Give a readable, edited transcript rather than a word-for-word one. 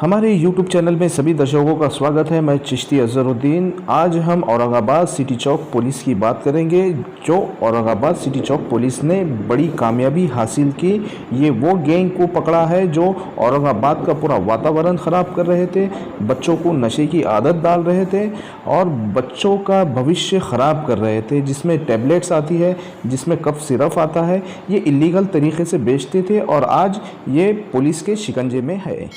हमारे YouTube channel में सभी दर्शकों का स्वागत है। मैं चिश्ती अजहरुद्दीन। आज हम औरंगाबाद सिटी चौक पुलिस की बात करेंगे, जो औरंगाबाद सिटी चौक पुलिस ने बड़ी कामयाबी हासिल की। ये वो गैंग को पकड़ा है जो औरंगाबाद का पूरा वातावरण ख़राब कर रहे थे, बच्चों को नशे की आदत डाल रहे थे और बच्चों का भविष्य ख़राब कर रहे थे। जिसमें टैबलेट्स आती है, जिसमें कफ सिरप आता है, ये इलीगल तरीके से बेचते थे और आज ये पुलिस के शिकंजे में है।